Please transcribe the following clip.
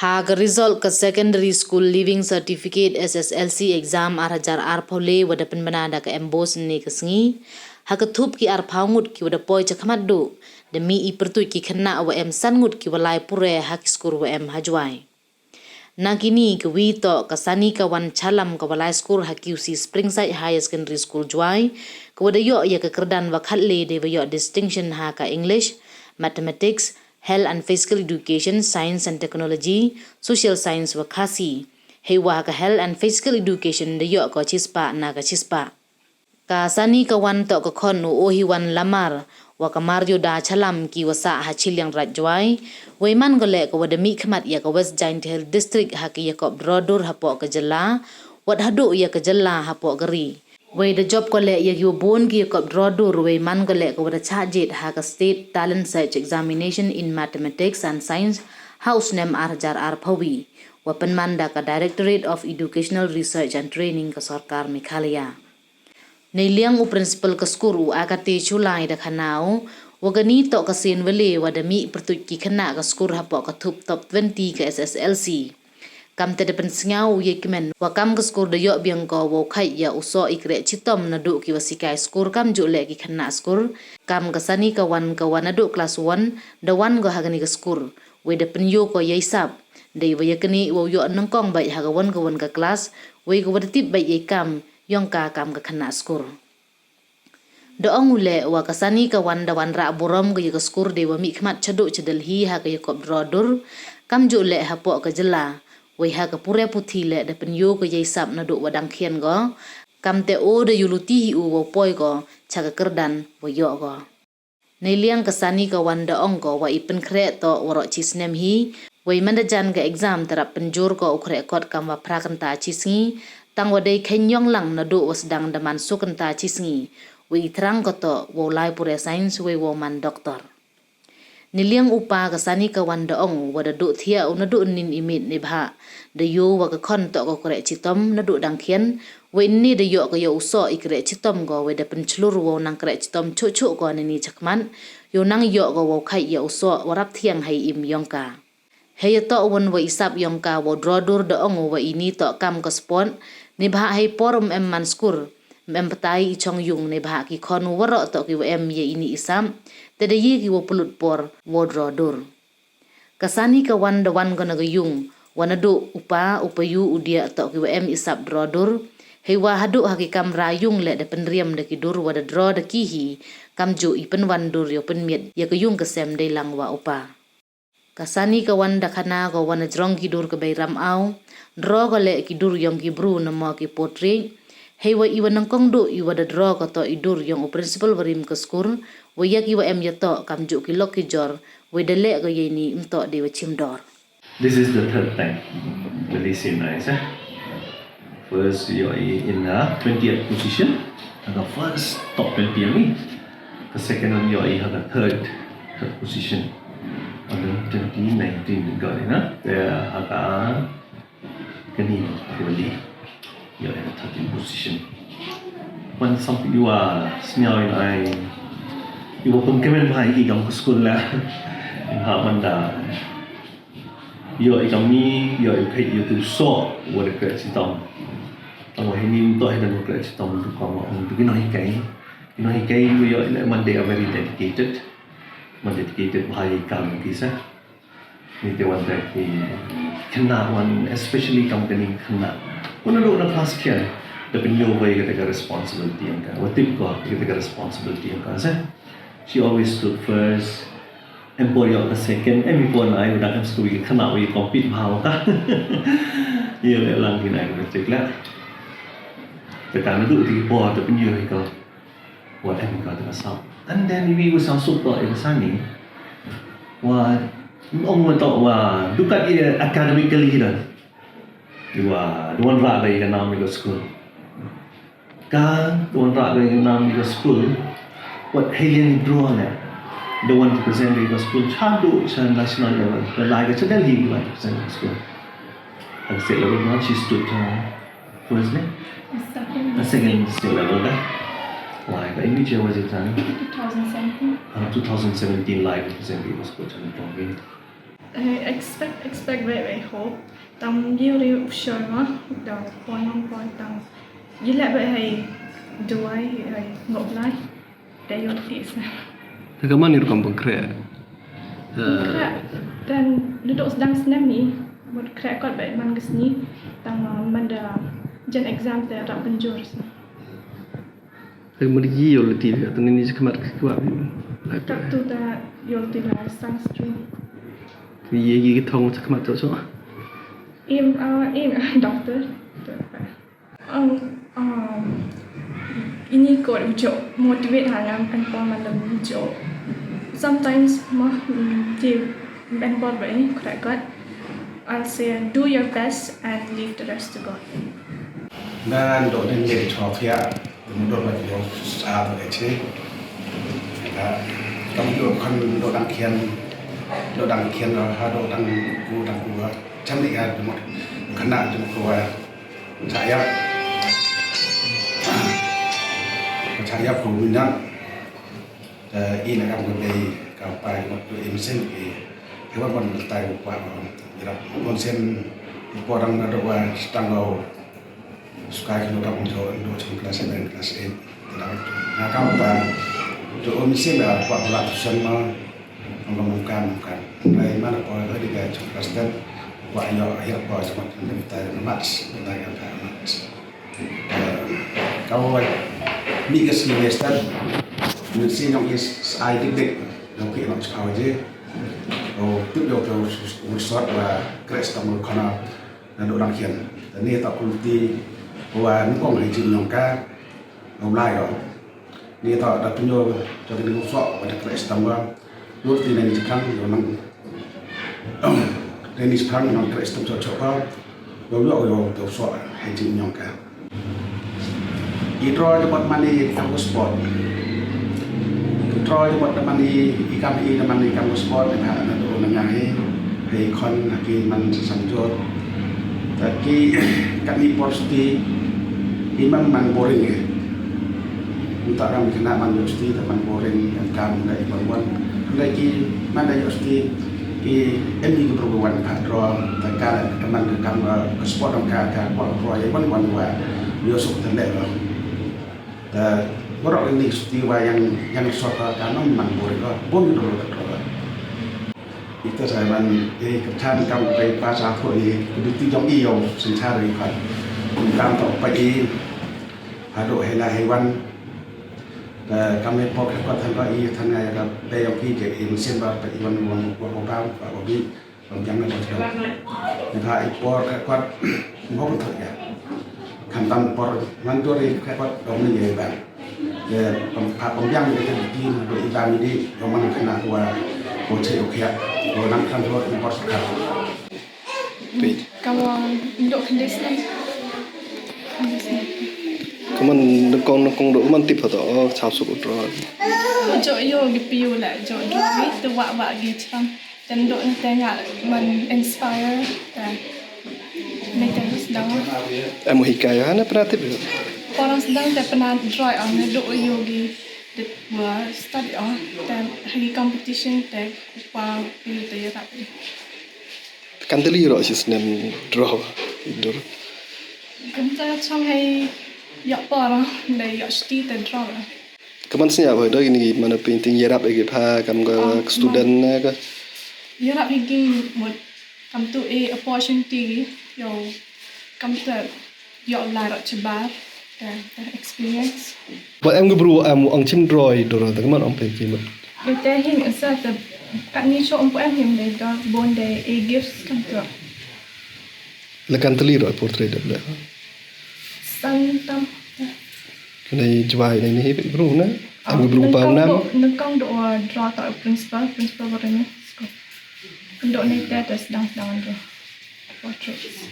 Hag result ke secondary school living certificate SSLC exam arhajar arpole wada penbanada ke embos ni kesengi. Hag thup ki arpaungut ki wada poi cakamat do. Demi i pertui ki kena wa em sangut ki walai pure hak skur wa em hajwai. Nakini ke Wyrta ke Sanikawan calam ke walai skur hak UC Springside High Secondary School juai. Ke wada yok ya ke kyrdan wa khatle de wa yok distinction ha ka English, Mathematics, Health and Physical Education, Science and Technology, Social Science wa khasi. Hewa ka Health and Physical Education de yok ko chispa na ka chispa. Ka Sanikawan to ka khonu ohiwan lamar wa ka Mario da chalam ki wasa hachil yang rajwai. Waiman gole ka wada mi khamat ya ka West Giant Hill District ha ki yakob drodur hapo ka jala. Wad hadu ya ka jala hapo gari. Wai the job gole ya ki bon ki yakob drodur waiman gole ka wada chajit ha ka State Talent Search Examination in Mathematics and Science house name arjar arpawi. Wapan manda ka Directorate of Educational Research and Training ka Sarkar Meghalaya. Nailiang u principal ka skuru akate chulai da khanao wagani to ka sen wele wadami pertut ki khana ka skur hapo ka thup top 20 ka SSLC kam te depen sngau ye kimen wakam ka skur da yo biang ko wo khai ya uso ikre chitom na du ki wasikai skur kam ju le ki khana skur kam ka Sanikawan ka wanadu class 1 da wan go hagani ka skur we depen yo ko ye sap dei wa yakni wo yo nang kong bai ha ka wan ka class we go wadtip bai ye kam yong ka kam ka khana skur. Doong ule wa ka Sanikawan da wanrah burom ka skur de wa mi khmat chadu chadal hi ha ka yakob drodur kam ju le ha po ka jela we ha ka pure puthi le da pen yo ka yei sap na do wadang khian go kam te o de yuluti hi u wo poi go cha ka kyrdan wa yo go. Nailiang ka Sanikawan da ong ko wa ipen kre to waro chisnem hi we mandajan ka exam tarap penjur ko ukre kot kam wa prakanta chisngi tang wadai kenyong lang na do wasdang daman sukenta chisngi we terang koto wo lai pure science we wo man doktor. Niliang upa ka Sanikawan daong wada do thia una do nin imit ni bha de yo wa ka khon to ko kre chitom na do dang khian we ni de yo ka yo uso ikre chitom go we de penchlur wo nang kre chitom chu chu ko ni chakman yo nang yo go wo khai ya uso warap thiang hai im yongka. Hey to won wa isap yongka wo drodur daong wa ini to kam ka spon ni bha hai porum em man skur em patai chong yung ni bha ki khon waro to ki em ye ini isam te de yi ki wo pulut por wo drodur ka Sanikawan da wan gona ga yung wanadu upa upayu udia to ki em isap drodur hei wa hadu ha ki kam ra yung le de penriam de ki dur wa da dro de ki hi kam ju i pen wan dur yo pen miet ya ka yung ka sem de lang wa upa ka Sanikawan da khana go wana jrong ki dur ka bairam au dro go le ki dur yong ki bru na mo ki potri hei wa iwa nang kong do iwa da dro ko to idur yong o principal warim ka skur wa ya ki wa em ya to kam ju ki lok ki jor we de le go ye ni mto de wa chim dor. This is the third time really seem nice. First you're in the 20th position and the first top 20 I mean. The second one you're in the third position. On the 2019 got it, there aga kani really you're in the 13th position. When something you are smell in I you were pengkemen bhai ki kam school la ha manda you're ikami you're kai you to so what the correct tom tong wa hinim to hidan correct tom ko ma on begin hi kai you are Monday are very dedicated bhai kam kisa ni te wan da ki kena one especially company kena one lo na class kia the penyo way ka responsibility ang ka watip ko ka responsibility ang ka sa she always stood first employee of the second and before na ay udah school kena we compete bhaw ka ye le lang kinai ko check la te kan du ti po the penyo ko what am ka ta sa and then we was also to examining wa ong to wa dukat ye academically dan wa don ra dai ka nam ko school ka don ra dai ka nam ko school what alien draw na the one to present ko school chadu sa national level the like to Delhi like present school and state level one she stood first ne second state level ka why in which year was it 2017 2017 live present ko school and expect very hope tam you sure ma da point tam you let hay do I ngọc lại để yo tis Thì kamu ni rukam pengkret. dan duduk sedang senam ni buat crack kot baik man kesini tam manda jen exam te rak penjur Thì mình đi rồi thì tụi nên sẽ kamar kuat. tak tu ta yo tila sang stream Thì gì cái thong sẽ kamar tu so. em doctor ini kot ujuk motivate hangam kan pon malam ujuk sometimes mah dia ben pon vậy correct God I'll say do your best and leave the rest to God dan do den jadi trofia do la yo sa do eche kamu do kan do dang kian ha do dang ku cham ni ga mo khana do ko wa saya ko minang ina kam ko be ka pa ko im sen ke wa kon tai ko pa ira kon sen ko dang do wa stango sky ko dang do chim class 7 class 8 na ka pa do om sen ba pa la sen ma ngomongkan lai mana ko di ga chim class 10 wa yo ya ko sama tai na match na ga match kau ni ke semester mesti yang is ai dik yang ke nak cakap aje oh tu yo tu resort lah crash tamu kana dan orang kian dan ni tak kulti wa ni kong hai jin yang ka online rồi ni tak ada punyo cho cái resort pada crash tamu lu ti ni cakap yo nang dan ni sekarang nang crash tamu cocok yo tu resort hai jin yang ka Itro dapat mani kampus sport. Itro dapat mani ikam mani kampus sport dengan anak tu mengahi kon lagi man samjot. Tapi kami posti imam man boring ke. Untuk orang kena man posti teman boring kam dari perempuan. Lagi mana posti di emi keperluan kadro takkan teman kam ke sport orang ka proyek wan biosok tendek borok ini istiwa yang suatu kanon man boleh pun dulu terus itu saya man kerjaan kamuไปภาษาทั่วini begitu jong iyo sencari kan kamu tak pergi hadu hela hewan kami pok kot tan ba i tan ai ra be yang ki je in sen ba pe wan ba ba bi jangan macam ni ha i por kot ngom tu ya kan tan por mandori kot dom ni ba pembiang kita di Islam ini memang kena tua bocah okey orang kan tua impor sekarang. Kalau untuk kendisnya, Kaman nekong do man tip atau chao suku dro. jo yo gipiu lah jo doi tu wak gitu dan do tengah man inspire dan mereka sedang Emu hikayah na pernah tip. orang sedang tak pernah try on do yogi the study on dan hari competition tak apa pilih tu ya tapi Kanteli ro sisnem draw indoor. kita cang hai ya para dari ya sti dan draw Kaman senya apa do ini mana painting yerap lagi pa kam ga student na ka. ya nak pergi mod kam tu opportunity yo kam tu yo lara cebar dan experience. Buat em gubru ang chim droid do ta kaman ang painting. Kita hing asa ta kat ni show umpu em him de ga bonde gifts kam tu. La kanteli ro portrait de la. Santam Này jwai này ni bro na. Am gubru pa nam. Nekang do draw ta principal barangnya. Untuk ni ta sedang do portraits.